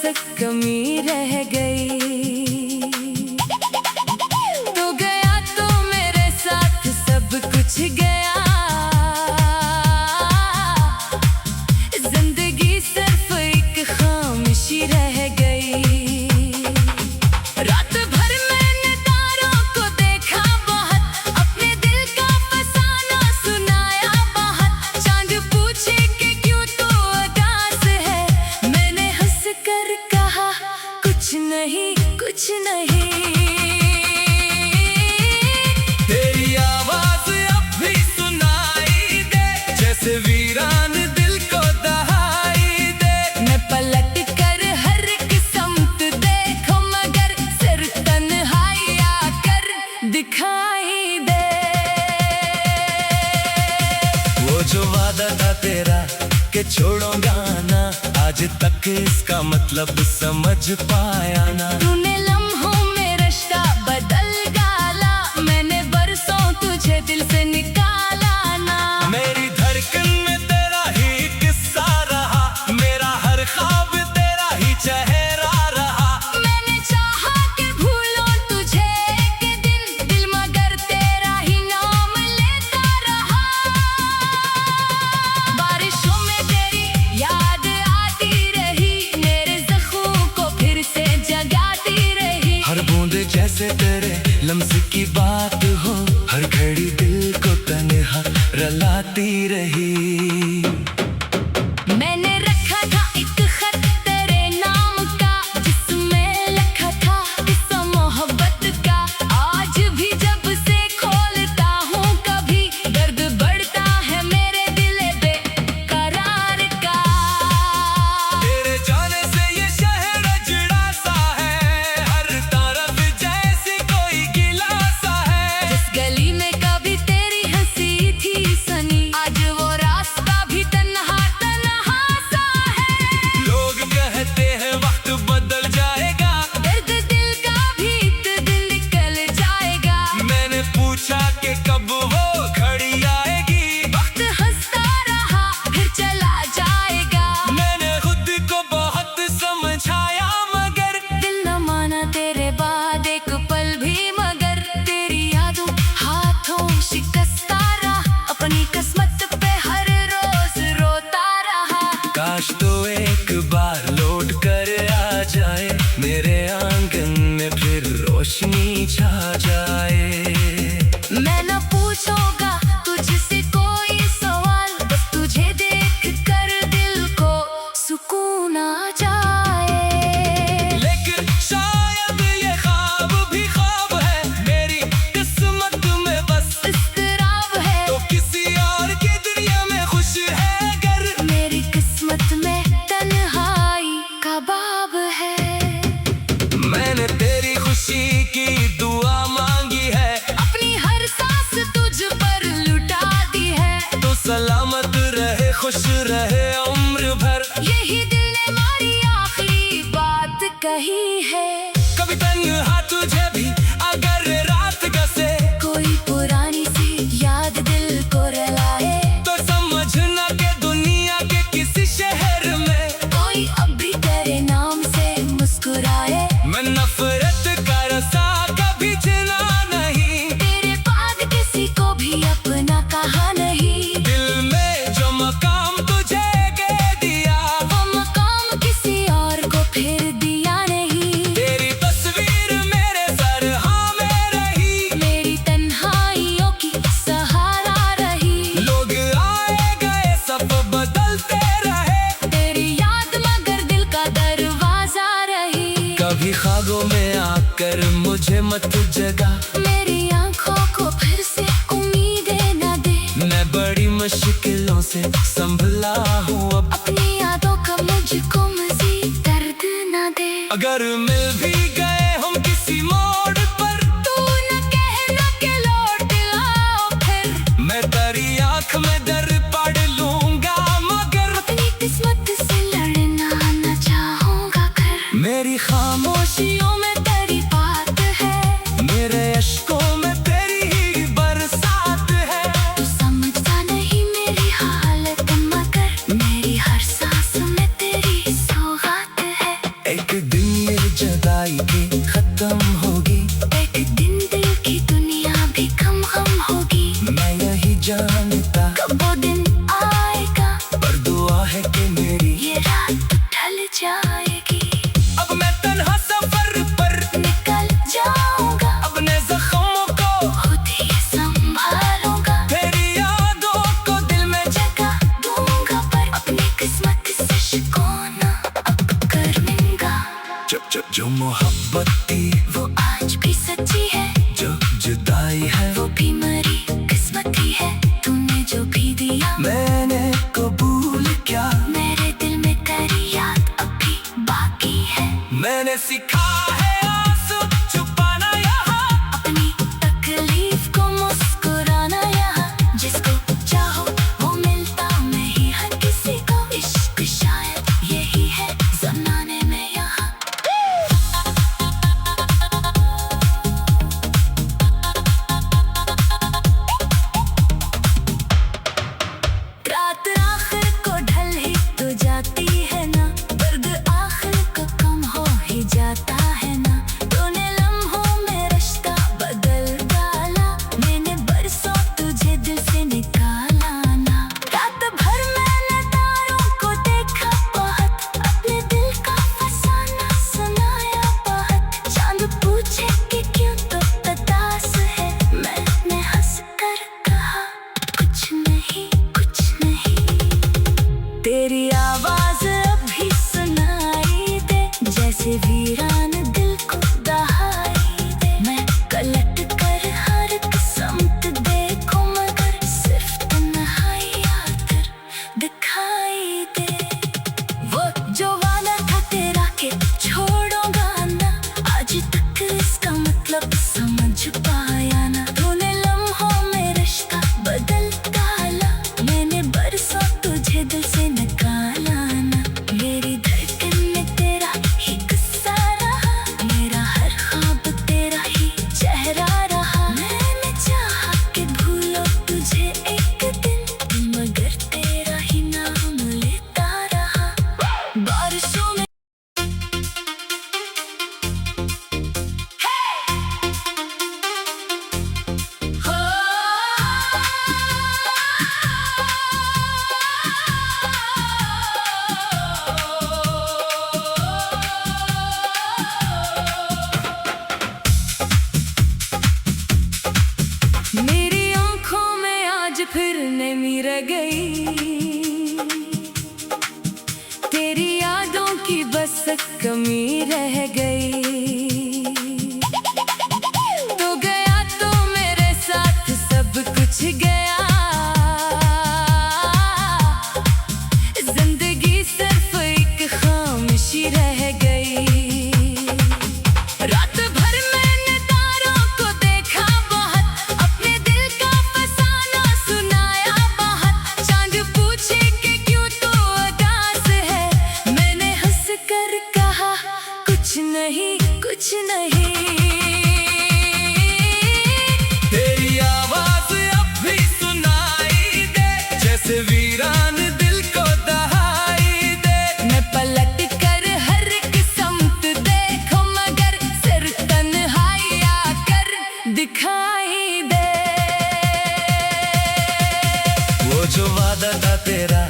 कमी रह गई। तो गया तो मेरे साथ सब कुछ गया, जिंदगी सिर्फ एक खामोशी रह गई। रात भर मैंने तारों को देखा बहुत, अपने दिल का फसाना सुनाया बहुत। चांद पूछे कि क्यों तू उदास है, मैंने हंस कर कहा कुछ नहीं कुछ नहीं। तेरी आवाज अब भी सुनाई दे, जैसे वीरान दिल को दहाई दे। मैं पलट कर हर एक समत देखूं, मगर सिर तन्हाई आकर दिखाई दे। वो जो वादा था तेरा कि छोड़ूंगा ना, आज तक इसका मतलब समझ पाया ना। तूने लम्हों में रिश्ता बदल डाला, मैंने बरसों तुझे दिल से निकाला ना। मेरी धड़कन में तेरा ही किस्सा रहा, मेरा हर ख्वाब तेरा ही चेहरा रहा। मैंने चाहा कि भूलूं तुझे एक दिन, दिल मगर तेरा ही नाम लेता रहा। बारिशों में तेरी याद आती रही, मेरे जख्मों को फिर से जगाती रही। हर बूंद जैसे तेरे लम्स की बात हो, हर घड़ी दिल को तन्हा रलाती रही। मैंने रखा था एक खत तेरे नाम का, जिसमें लिखा था किस्सा मोहब्बत का। आज भी जब से खोलता हूँ कभी, दर्द बढ़ता है मेरे दिल बेकरार का। तेरे जाने से ये शहर अजड़ा सा है, हर तरफ जैसे कोई गिला सा है। जिस गली में कभी तेरी हंसी थी सनी, आज वो रास्ता भी तन्हा तन्हा सा है। लोग कहते हैं वक्त बदल जाएगा, दर्द दिल का भी एक दिन निकल जाएगा। मैंने पूछा कि कब वो घड़ी आएगी, वक्त हंसता रहा फिर चला जाएगा। मैंने खुद को बहुत समझाया मगर दिल न माना तेरे बाद एक पल भी, मगर तेरी यादों हाथों शिकस्ता रहा, अपनी किस्मत पे हर रोज रोता रहा। काश तो एक बार लौट कर आ जाए, मेरे आंगन में फिर रोशनी छा जाए। मैं न पूछूंगा तुझसे कोई सवाल, बस तुझे देख कर दिल को सुकून आ जाए। लेकिन शायद ये ख्वाब भी ख्वाब है, मेरी किस्मत में बस इस्तराब है तो किसी और की दुनिया में खुश है अगर। मेरी किस्मत में तन्हाई का बाब है। मैंने तेरी खुशी की दुआ मांगी है, अपनी हर सांस तुझ पर लुटा दी है। तो सलामत रहे खुश रहे उम्र भर। यही दिल ने हमारी आखिरी बात कही है। कभी तन्हा तुझे भी अगर रात गसे, कोई पुरानी सी याद दिल को रुलाए, तो समझना कि दुनिया के किसी शहर में कोई अब भी तेरे नाम से मुस्कुराए। मैं नफरत का रसा कभी चुना नहीं, तेरे बाद किसी को भी अपना कहा नहीं। दिल में जो मकाम तुझे दे दिया, वो मकाम किसी और को फिर दिया नहीं। तेरी तस्वीर मेरे सर हाँ में रही, मेरी तन्हाइयों की सहारा रही। लोग आए गए सब बदलते रहे, तेरी याद मगर दिल का दरवाजा रही। कभी ख्वाबों में आकर मुझे मत जगा, मेरी आंखों को फिर से उम्मीदें न दे। मैं बड़ी मुश्किलों से संभला हूँ अब, अपनी यादों का मुझको मजीद दर्द न दे। अगर मिल भी गए हम किसी मोड़ पर, तू न कहना कि लौट आओ फिर। मैं तेरी आँख में दर पढ़ लूंगा मगर अपनी किस्मत से लड़ना न चाहूंगा कर। मेरी खामोशियों में तेरी बात है, मेरे अश्कों में तेरी ही बरसात है। तू समझता नहीं मेरी हालत, मगर मेरी हर सांस में तेरी सौगात है। एक जो मोहब्बत थी वो आज भी सच्ची है, जो जुदाई है वो भी मरी किस्मत ही है। तूने जो भी दिया मैंने कबूल किया, मेरे दिल में तेरी याद अभी बाकी है। मैंने सीखा है आंसू छुपाना यहाँ, अपनी तकलीफ को मुस्कुराना यहाँ। जिसको चाहो वो मिलता नहीं हर किसी को। इश्क शायद यही है जमाने में यहाँ। रात आखिर को ढल ही तो जाती है ना, दर्द आखिर को कम हो ही जाता है ना। तूने लम्हों में रिश्ता बदल डाला, मैंने बरसों तुझे दिल से निकाला ना। रात भर मैंने तारों को देखा बहुत, अपने दिल का फसाना सुनाया बहुत। चांद पूछे कि क्यों तो उदास है, मैंने हंस कर कहा कुछ नहीं कुछ नहीं। तेरी आवाज अभी सुनाई दे, जैसे वीरान दिल को दहाई दे। मैं कलट कर हर किस्मत देखूं, मगर सिर्फ तन्हाई आकर दिखाई दे। वो जो वादा था तेरा के छोड़ूंगा ना, आज तक इसका मतलब समझ पाया ना। तूने लम्हों में रिश्ता बदल डाला, मैंने बरसों तुझे दिल से निकाला ना। मेरी धड़कन में तेरा ही किस्सा रहा, मेरा हर ख्वाब तेरा ही चेहरा रहा। मैंने चाहा कि भूलो तुझे एक दिन, मगर तेरा ही नाम लेता रहा। बारिशों में मेरी आंखों में आज फिर नमी रह गई, तेरी यादों की बस कमी रह गई। तो गया तो मेरे साथ सब कुछ गया, जिंदगी सिर्फ एक खामोशी रह गई। रात भर मैंने तारों को देखा बहुत, अपने दिल का फसाना सुनाया बहुत। चांद पूछे कि क्यों तो उदास है, मैंने हंस कर कहा कुछ नहीं कुछ नहीं। तेरी आवाज अब भी सुनाई दे, जैसे वीरान दिल को दहाई दे। मैं पलट कर हर किस्मत देखूं, मगर सिर्फ तन्हाई आकर दिखाई दे। वो जो वादा था तेरा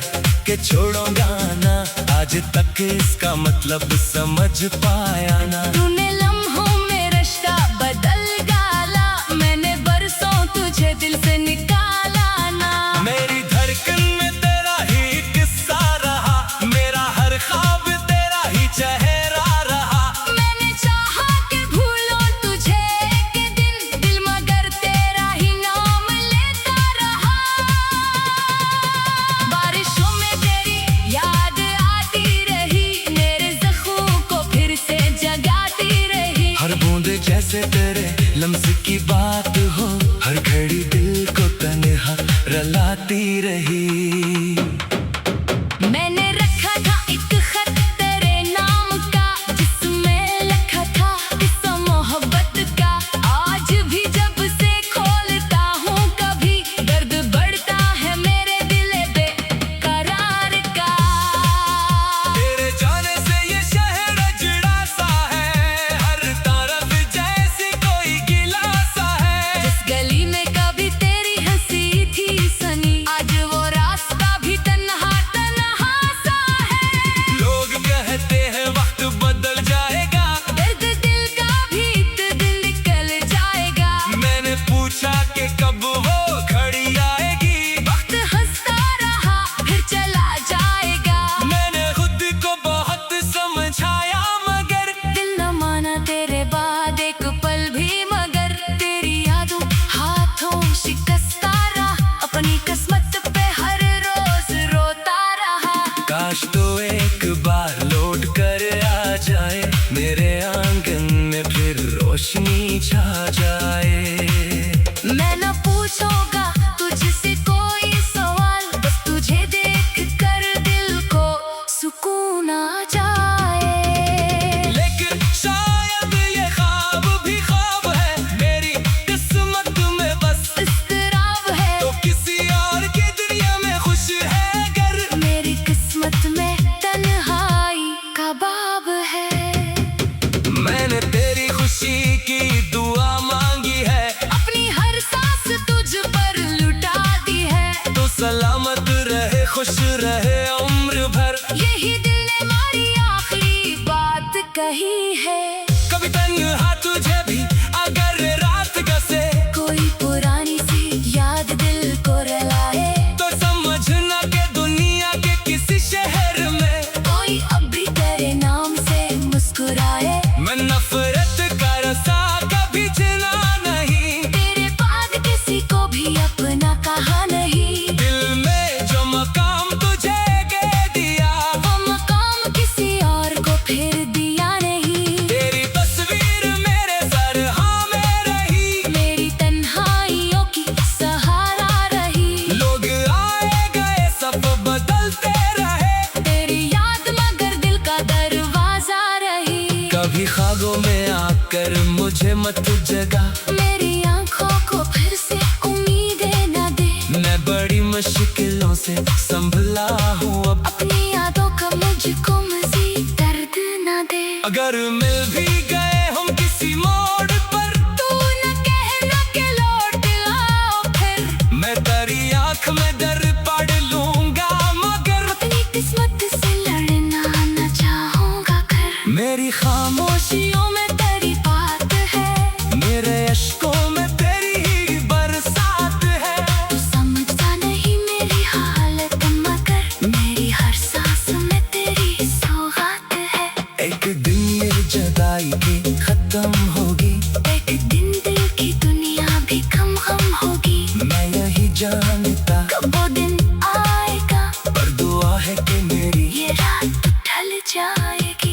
कि छोड़ूंगा ना, आज तक इसका मतलब समझ पाया ना। तूने लम्हों में रिश्ता बदल डाला, मैंने बरसों तुझे दिल से निकाला ना। मेरी धड़कन में तेरा ही किस्सा रहा, मेरा हर ख्वाब तेरा ही चेहरा रहा। मैंने चाहा कि भूलो तुझे एक दिन, दिल मगर तेरा ही नाम लेता रहा। बारिशों में तेरी याद आती रही, मेरे जख्मों को फिर से जगाती रही। हर बूंद जैसे तेरे लम्स की बात हो, हर घड़ी दिल को तन्हा रलाती रही। मैंने रखा था एक खत तेरे नाम का, जिसमें लिखा था किस्सा मोहब्बत का। आज भी जब से खोलता हूँ कभी, दर्द बढ़ता है मेरे दिल बेकरार का। तेरे जाने से ये शहर अजड़ा सा है, हर तरफ जैसी कोई गिला सा है। जिस गली में कभी तेरी हंसी थी सनी, आज वो कही है। कभी तन्हा तुझे भी अगर रात गसे, कोई पुरानी सी याद दिल को रुलाए, तो समझना के दुनिया के किसी शहर में कोई अब भी तेरे नाम से मुस्कुराए। मैं नफरत का रसा कभी चुना नहीं, तेरे बाद किसी को भी अपना कहा नहीं। दिल में जो मकाम तुझे के दिया, वो मकाम किसी और को फिर दिया नहीं। तेरी तस्वीर मेरे सरहा में रही, मेरी तन्हाइयों की सहारा रही। लोग आए गए सब बदलते रहे, तेरी याद मगर दिल का दरवाजा रही। कभी ख्वाबों में आकर मुझे मत जगा, मेरी आंखों को फिर से उम्मीदें न दे। मैं बड़ी मुश्किलों से संभला हूँ अब, अपनी यादों का मुझको मजीद दर्द न दे। अगर मिल भी गए हम किसी मोड़ पर, तू न कहना कि लौट आओ फिर। मैं तेरी आँख में डर पढ़ लूंगा, मगर अपनी किस्मत से लड़ना न चाहूंगा कर। मेरी खामोशियों में तेरी बात है, मेरे अश्कों में तेरी ही बरसात है। तू समझता नहीं मेरी हालत मगर मेरी हर सांस में तेरी सौगात है। एक दिन ये जुदाई की खत्म होगी, एक दिन दिल की दुनिया भी गम होगी। मैं यही जानता कब वो दिन आएगा, पर दुआ है कि मेरी ये रात ढल जाएगी।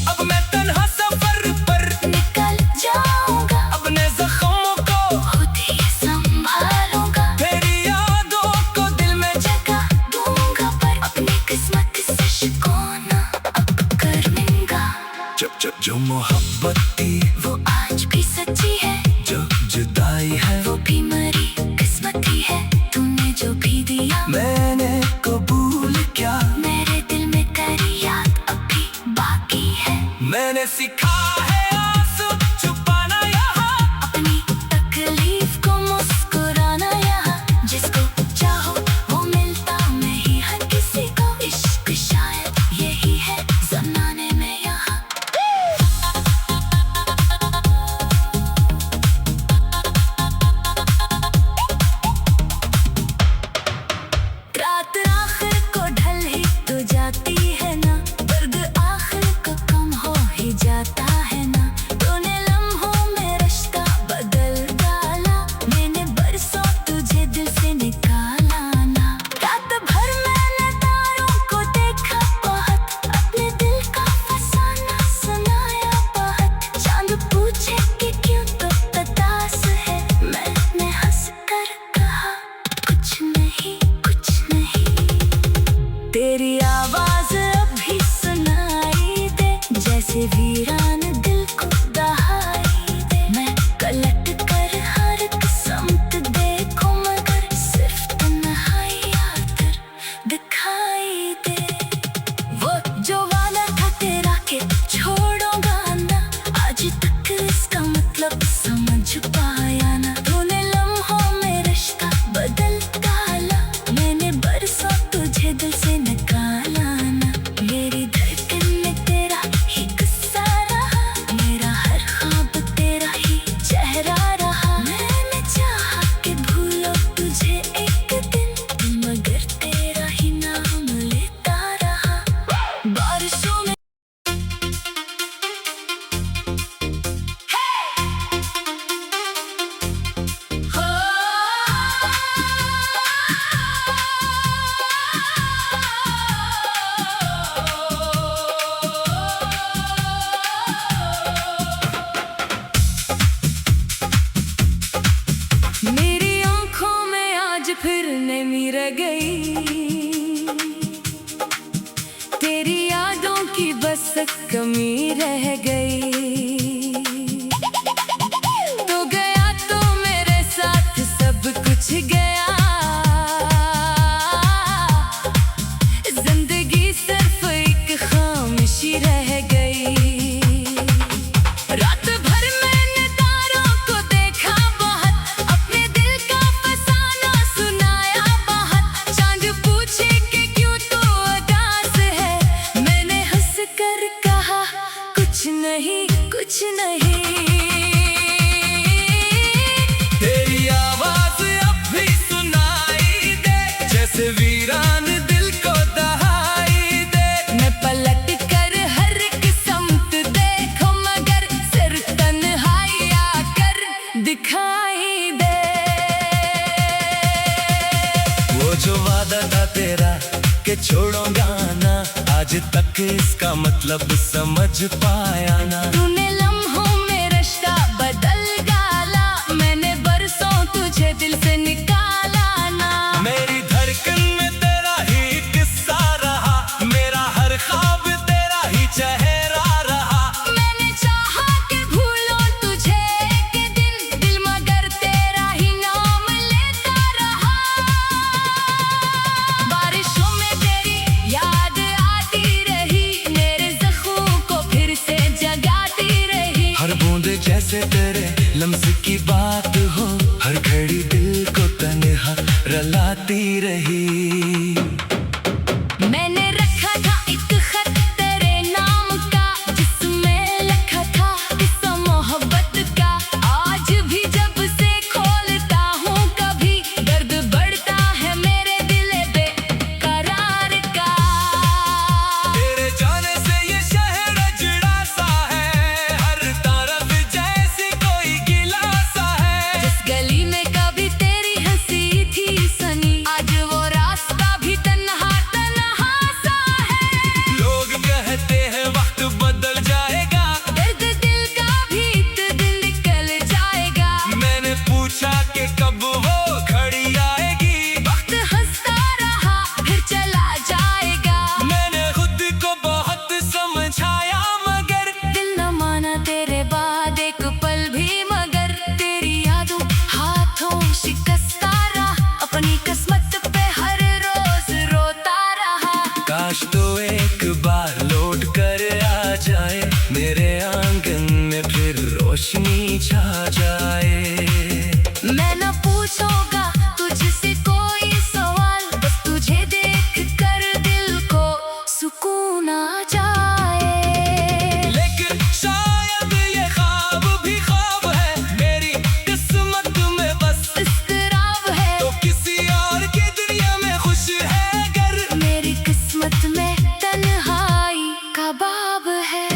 अब मैं तन्हा सफर पर निकल जाऊंगा, अपने जख्मों को खुद ही संभालूंगा। तेरी यादों को दिल में जगह दूंगा पर अपनी किस्मत से शिकवा अब करूंगा। जो मोहब्बत थी वो आज भी सच्ची है, जो जुदाई है वो भी मरी किस्मत ही है। तूने जो भी दिया मैंने कबूल किया, मेरे दिल में तेरी याद अब भी बाकी है। मैंने सीखा है आंसू छुपाना यहाँ, अपनी तकलीफ को मुस्कुराना यहाँ। जिसको चाहो वो मिलता नहीं हर किसी को। इश्क शायद यही है जमाने में यहाँ। रात आखिर को ढल ही तो जाती है ना, दर्द आखिर को कम हो ही जाता है ना। तूने लम्हों में रिश्ता बदल डाला, मैंने बरसों तुझे दिल से निकाला ना। रात भर मैंने तारों को देखा बहुत, अपने दिल का फसाना सुनाया बहुत। चांद पूछे कि क्यों तो उदास है, मैंने हंस कर कहा कुछ नहीं कुछ नहीं। तेरी आवाज अभी सुनाई दे, जैसे वीरान दिल को दहाई दे। मैं पलट कर हर किस्मत देखूं मगर सिर्फ तन्हाई आकर दिखाई दे। वो जो वादा था तेरा के छोड़ूंगा ना, आज तक इसका मतलब समझ पाया ना। तूने लम्हों में रिश्ता बदल डाला, मैंने बरसों तुझे दिल से निकाला ना। मेरी धड़कन में तेरा ही किस्सा रहा, मेरा हर ख्वाब तेरा ही चेहरा रहा। मैंने चाहा कि भूलो तुझे एक दिन, मगर तेरा ही नाम लेता रहा। बारिशों में मेरी आंखों में आज फिर नमी रह गई, तेरी यादों की बस कमी रह गई। तो गया तो मेरे साथ सब कुछ गया, जिंदगी सिर्फ एक खामोशी रह गई। रात भर मैंने तारों को देखा बहुत, अपने दिल का फसाना सुनाया बहुत। चांद पूछे कि क्यों तू उदास है, मैंने हंस कर कहा कुछ कुछ नहीं। तेरी आवाज अब भी सुनाई दे, जैसे वीरान दिल को दहाई दे। मैं पलट कर हर किस्मत देखूं, मगर सिर तन्हाई आकर दिखाई दे। वो जो वादा था तेरा कि छोड़ूंगा ना, आज तक इसका मतलब समझ पाया ना। तूने लम्हों में रिश्ता बदल डाला, मैंने बरसों तुझे दिल से निकाला ना। मेरी धड़कन में तेरा ही किस्सा रहा, मेरा हर ख्वाब तेरा ही चेहरा रहा। मैंने चाहा कि भूलूं तुझे एक दिन, दिल मगर तेरा ही नाम लेता रहा। बारिशों में तेरी याद आती रही, मेरे ज़ख्मों को फिर से जगाती रही। हर बूंद जैसे तेरे लम्स की बात हो, हर घड़ी दिल को तन्हा रलाती रही। मैंने रखा था एक खत तेरे नाम का, जिसमें लिखा था किस्सा मोहब्बत का। आज भी जब से खोलता हूँ कभी, दर्द बढ़ता है मेरे दिल बेकरार का। तेरे जाने से ये शहर अजड़ा सा है, हर तरफ जैसे कोई गिला सा है। जिस गली में कभी तेरी हंसी थी सनी, आज वो रास्ता भी तन्हा तन्हा सा है। लोग कहते हैं वक्त बदल जाएगा, दर्द दिल का भी एक दिन निकल जाएगा। मैंने पूछा कि कब वो घड़ी आएगी, वक्त हंसता रहा फिर चला जाएगा। मैंने खुद को बहुत समझाया मगर दिल न माना तेरे बाद एक पल भी, मगर तेरी यादों हाथों शिकस्ता रहा। अपनी किस्मत पे हर रोज रोता रहा। काश तो एक बार लौट कर आ जाए, मेरे आंगन में फिर रोशनी छा जाए। मैं न पूछूंगा तुझसे कोई सवाल, बस तुझे देख कर दिल को सुकून आ जाए। लेकिन शायद ये ख्वाब भी ख्वाब है, मेरी किस्मत में बस इस्तराब है तो किसी और की दुनिया में खुश है अगर। मेरी किस्मत में तन्हाई का बाब है।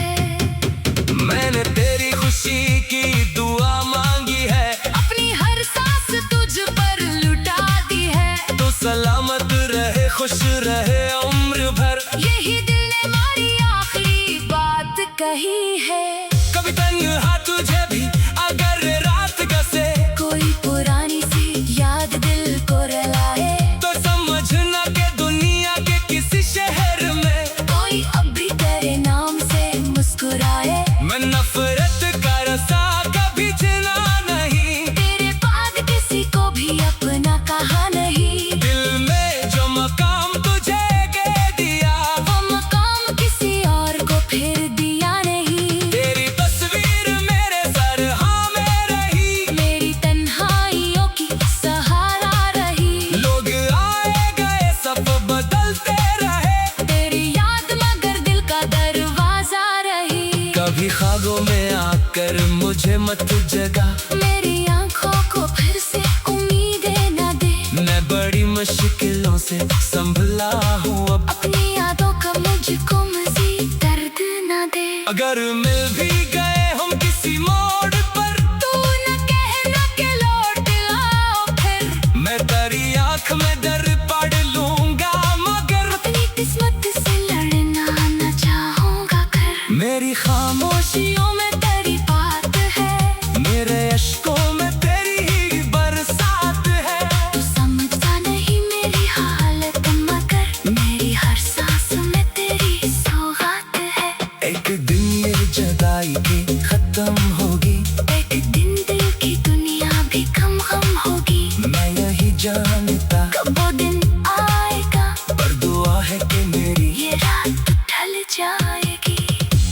मैंने तेरी खुशी की दुआ मांगी है, अपनी हर सांस तुझ पर लुटा दी है। तो सलामत रहे खुश रहे उम्र भर। यही दिल ने हमारी आखिरी बात कही है। कभी तन्हा तुझे भी अगर रात गसे, कोई पुरानी सी याद दिल को रुलाए, तो समझना कि दुनिया के किसी शहर में कोई अब भी तेरे नाम से मुस्कुराए। मैं नफरत का रसा कभी चुना नहीं, तेरे बाद किसी को भी अपना कहा नहीं। दिल में जो मकाम तुझे के दिया, वो मकाम किसी और को फिर दिया नहीं। तेरी तस्वीर मेरे सरहाँ में रही, मेरी तन्हाइयों की सहारा रही। लोग आए गए सब बदलते रहे, तेरी याद मगर दिल का दरवाजा रही। कभी ख्वाबों में आकर मुझे मत जगा, मेरी आंखों को फिर से उम्मीदें न दे। मैं बड़ी मुश्किलों से संभला हूँ अब, अपनी यादों का मुझको मजीद दर्द न दे। अगर मिल भी गए हम किसी मोड़ पर, तू न कहना कि लौट आओ फिर। मैं तेरी आँख में डर पढ़ लूंगा मगर अपनी किस्मत से लड़ना न चाहूंगा कर। मेरी खामोशियों में तेरी बात है, मेरे अश्कों में तेरी ही बरसात है। तू समझता नहीं मेरी हालत, मगर मेरी हर सांस में तेरी सौगात है। एक दिन ये जुदाई भी खत्म होगी, एक दिन दिल की दुनिया भी गम होगी। मैं यही जानता कब वो दिन आएगा, पर दुआ है कि मेरी ये रात ढल जाएगी।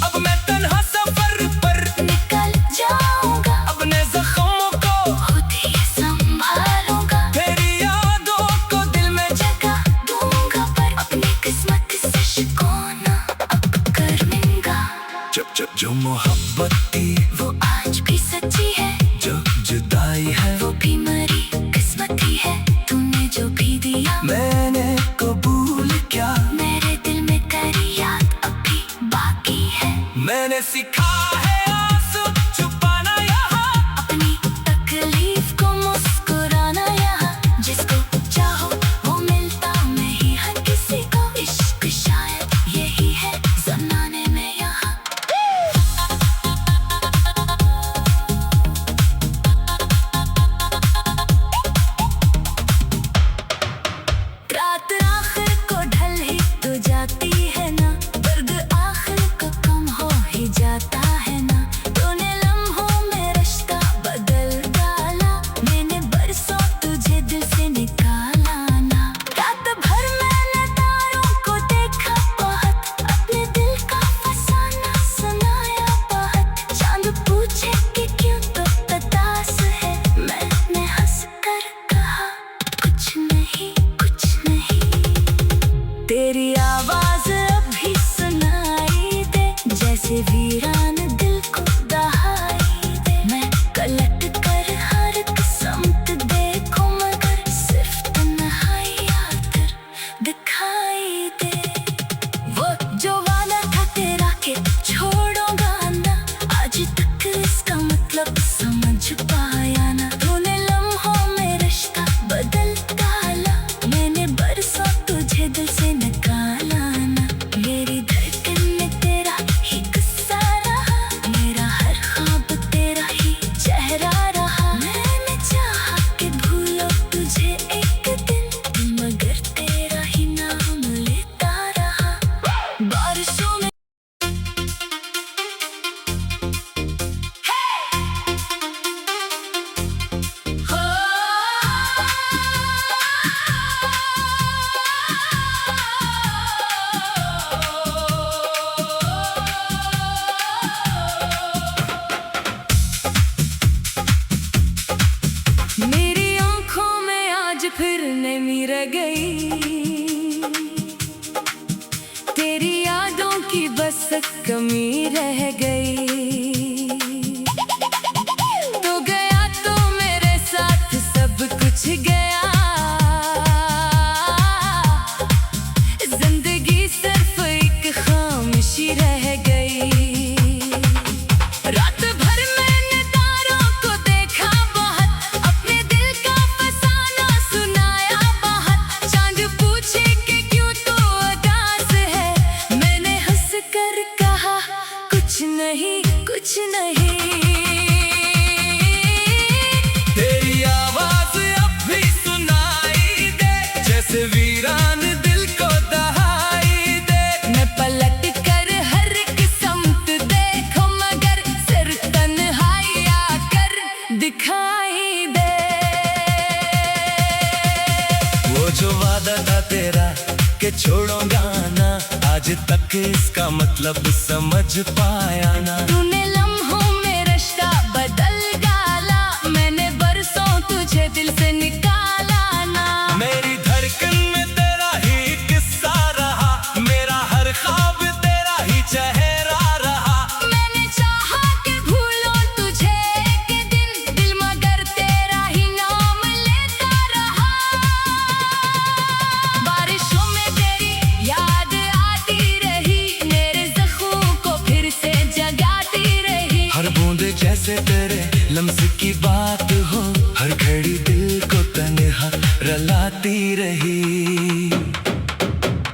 अब मैं तन्हा सफर पर निकल जाऊंगा, अपने जख्मों को खुद ही संभालूंगा। तेरी यादों को दिल में जगह दूंगा, पर अपनी किस्मत से शिकवा अब कर लूंगा। जब जब जो मोहब्बत की वो आज भी सच्ची है, जो जुदाई है वो भी मरी किस्मती है। तूने जो भी दिया मैंने कबूल क्या, मेरे दिल में तेरी याद अभी बाकी है। मैंने सीखा है आंसू छुपाना यहाँ, अपनी तकलीफ को मुस्कुराना यहाँ, जिसको चाहो वो मिलता नहीं हर किसी को। इश्क शायद यही है जमाने में यहाँ। रात आखिर को ढल ही तो जाती है ना, दर्द आखिर को कम हो ही जाता है ना। तूने लम्हों में रिश्ता बदल डाला, मैंने बरसों तुझे दिल से निकाला ना। रात भर मैंने तारों को देखा बहुत, अपने दिल का फसाना सुनाया बहुत। चांद पूछे कि क्यों तो उदास है, मैंने हंस कर कहा कुछ नहीं कुछ नहीं। तेरी आवाज अभी सुनाई दे, जैसे वीरान दिल को दहाई दे। मैं पलट कर हर किस्मत देखूं, मगर सिर्फ तन्हाई आकर दिखाई दे। वो जो वादा था तेरा के छोड़ूंगा ना, आज तक इसका मतलब समझ पाया ना। तूने लम्हों में रिश्ता बदल डाला, मैंने बरसों तुझे दिल से निकाला ना। मेरी धड़कन में तेरा ही किस्सा रहा, मेरा हर ख्वाब तेरा ही चेहरा रहा। मैंने चाहा कि भूलो तुझे एक दिन, मगर तेरा ही नाम लेता रहा। बारिशों में मेरी आंखों में आज फिर नमी रह गई, तेरी यादों की बस कमी रह गई। तो गया तो मेरे साथ सब कुछ गया, जिंदगी सिर्फ एक खामोशी रह गई। रात भर मैंने तारों को देखा बहुत, अपने दिल का फसाना सुनाया बहुत। चांद पूछे कि क्यों तो उदास है, मैंने हंस कर कहा कुछ नहीं कुछ नहीं। तेरी आवाज अब भी सुनाई दे, जैसे वीरान दिल को दहाई दे। मैं पलट कर हर किस्मत देखूं, मगर सिर्फ तन्हाई आकर दिखाई दे। वो जो वादा था तेरा कि छोड़ूंगा ना, आज तक इसका मतलब समझ पाया ना। तूने लम्हों में रिश्ता बदल डाला, मैंने बरसों तुझे दिल से निकाला ना। मेरी धड़कन में तेरा ही किस्सा रहा, मेरा हर ख्वाब तेरा ही चेहरा रहा। मैंने चाहा कि भूलो तुझे एक दिन, मगर तेरा ही नाम लेता रहा। बारिशों में तेरी याद आती रही, मेरे जख्मों को फिर से जगाती रही। हर बूंद जैसे तेरे लम्स की बात हो, हर घड़ी दिल को तन्हा रलाती रही।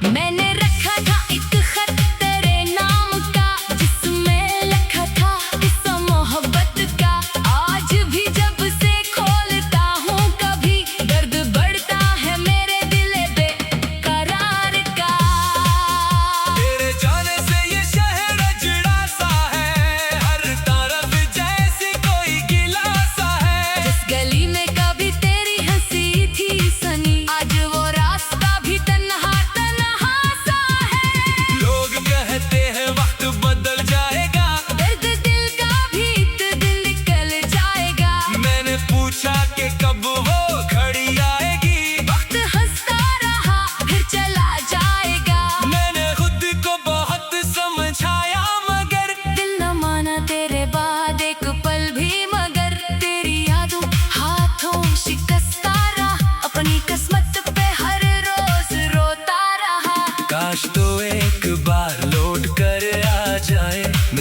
मैंने रखा था एक खत तेरे नाम का, जिसमें लिखा था किस्सा मोहब्बत का। आज भी जब से खोलता हूँ कभी, दर्द बढ़ता है मेरे दिल बेकरार का। तेरे जाने से ये शहर अजड़ा सा है, हर तरफ जैसी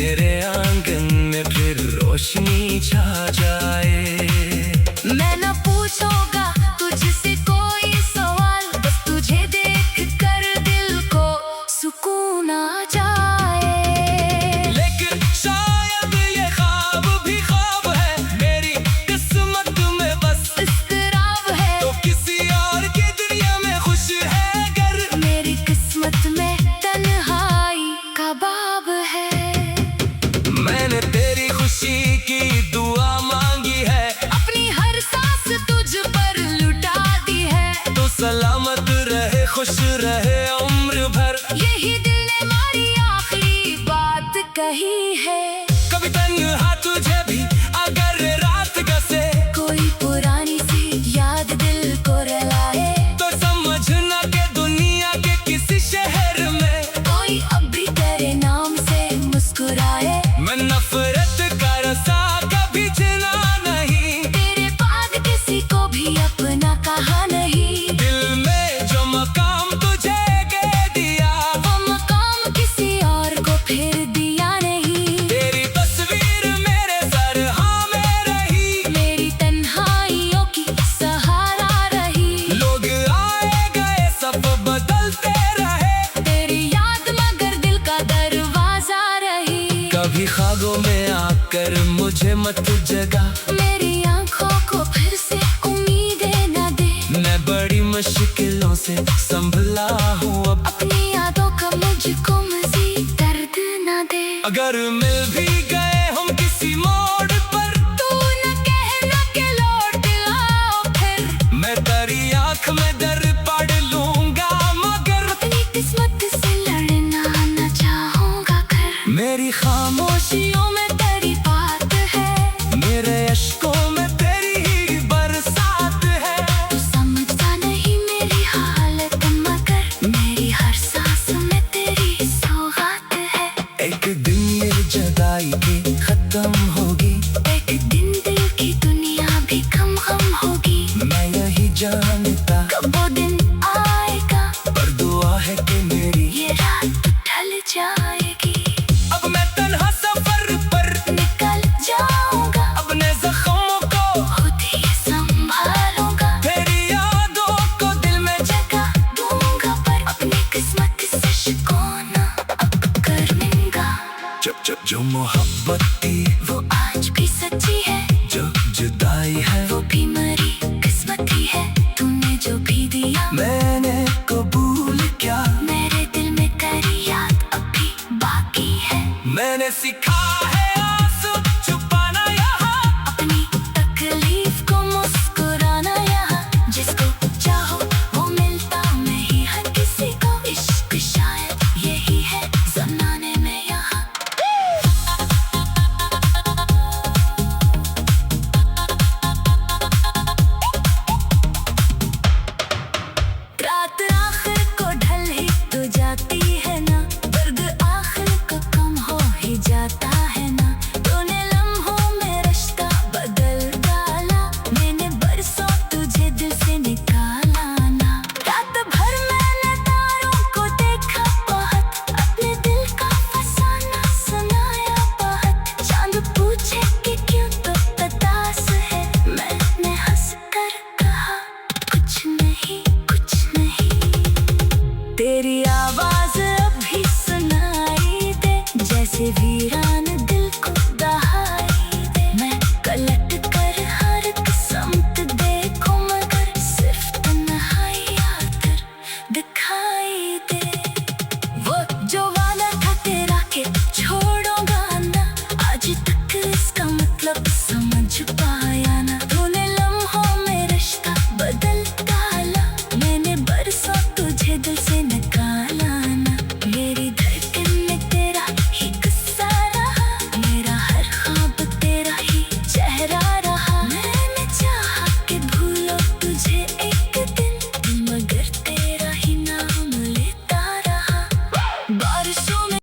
मेरे आंगन में फिर रोशनी छा जाए। मैं न पूछूंगा तुझसे कोई सवाल, बस तुझे देख कर दिल को सुकून आ जाए। लेकिन शायद ये ख्वाब भी ख्वाब है, मेरी किस्मत में बस इस्तराब है। तो किसी और की दुनिया में खुश है गर, मेरी किस्मत में तन्हाई का बाब है। मैंने तेरी खुशी की दुआ मांगी है, अपनी हर सांस तुझ पर लुटा दी है। तो सलामत रहे खुश रहे उम्र भर, यही दिल ने हमारी आखिरी बात कही है। कभी तन्हा तुझे भी अगर रात गसे, कोई पुरानी सी याद दिल को रुलाए, तो समझना कि दुनिया के किसी शहर में कोई अब भी तेरे नाम से मुस्कुराए। मैं नफरत का रसा कभी चुना नहीं, तेरे बाद किसी को भी अपना कहा नहीं। दिल में जो मकाम तुझे दे दिया, वो मकाम किसी और को फिर दिया नहीं। तेरी तस्वीर मेरे सर हाँ में रही, मेरी तन्हाइयों की सहारा रही। लोग आए गए सब बदलते रहे, तेरी याद मगर दिल का दरवाजा रही। कभी ख्वाबों में आकर मुझे मत जगा, मेरी आंखों को फिर से उम्मीदें न दे। मैं बड़ी मुश्किलों से संभला हूँ अब, अपनी यादों का मुझको मजीद दर्द न दे। अगर मिल भी गए हम किसी मोड़ पर, तू न कहना कि लौट आओ फिर। मैं तेरी आँख में दर पढ़ लूंगा मगर अपनी किस्मत से लड़ना न चाहूंगा कर। मेरी खामोशियों में तेरी बात है, मेरे अश्कों में तेरी ही बरसात है। तू समझता नहीं मेरी हालत मगर मेरी हर सांस में तेरी सौगात है। एक दिन ये जुदाई भी खत्म होगी, एक दिन दिल की दुनिया भी गम होगी। मैं यही जानता कब वो दिन आएगा, पर दुआ है कि मेरी ये रात ढल जाएगी। अब मैं तन्हा सफर पर निकल जाऊंगा, अपने जख्मों को खुद ही संभालूंगा। तेरी यादों को दिल में जगह दूंगा पर अपनी किस्मत से शिकवा अब कर लूंगा। जो मोहब्बत थी वो आज भी सच्ची है, जो जुदाई है वो भी मरी किस्मत ही है। तूने जो भी दिया मैंने कबूल किया, मेरे दिल में तेरी याद अभी बाकी है। मैंने सीखा है आंसू छुपाना यहाँ, अपनी तकलीफ को मुस्कुराना यहाँ। जिसको चाहो वो मिलता नहीं हर किसी को, इश्क शायद यही है जमाने में यहाँ। रात आखिर को ढल ही तो जाती है ना, दर्द आखिर को कम हो ही जाता है ना। तूने लम्हों में रिश्ता बदल डाला, मैंने बरसों तुझे दिल से निकाला ना। रात भर मैंने तारों को देखा बहुत, अपने दिल का फसाना सुनाया बहुत। चांद पूछे कि क्यों तो उदास है, मैंने हंस कर कहा कुछ नहीं कुछ नहीं। तेरी आवाज अभी सुनाई दे, जैसे वीरान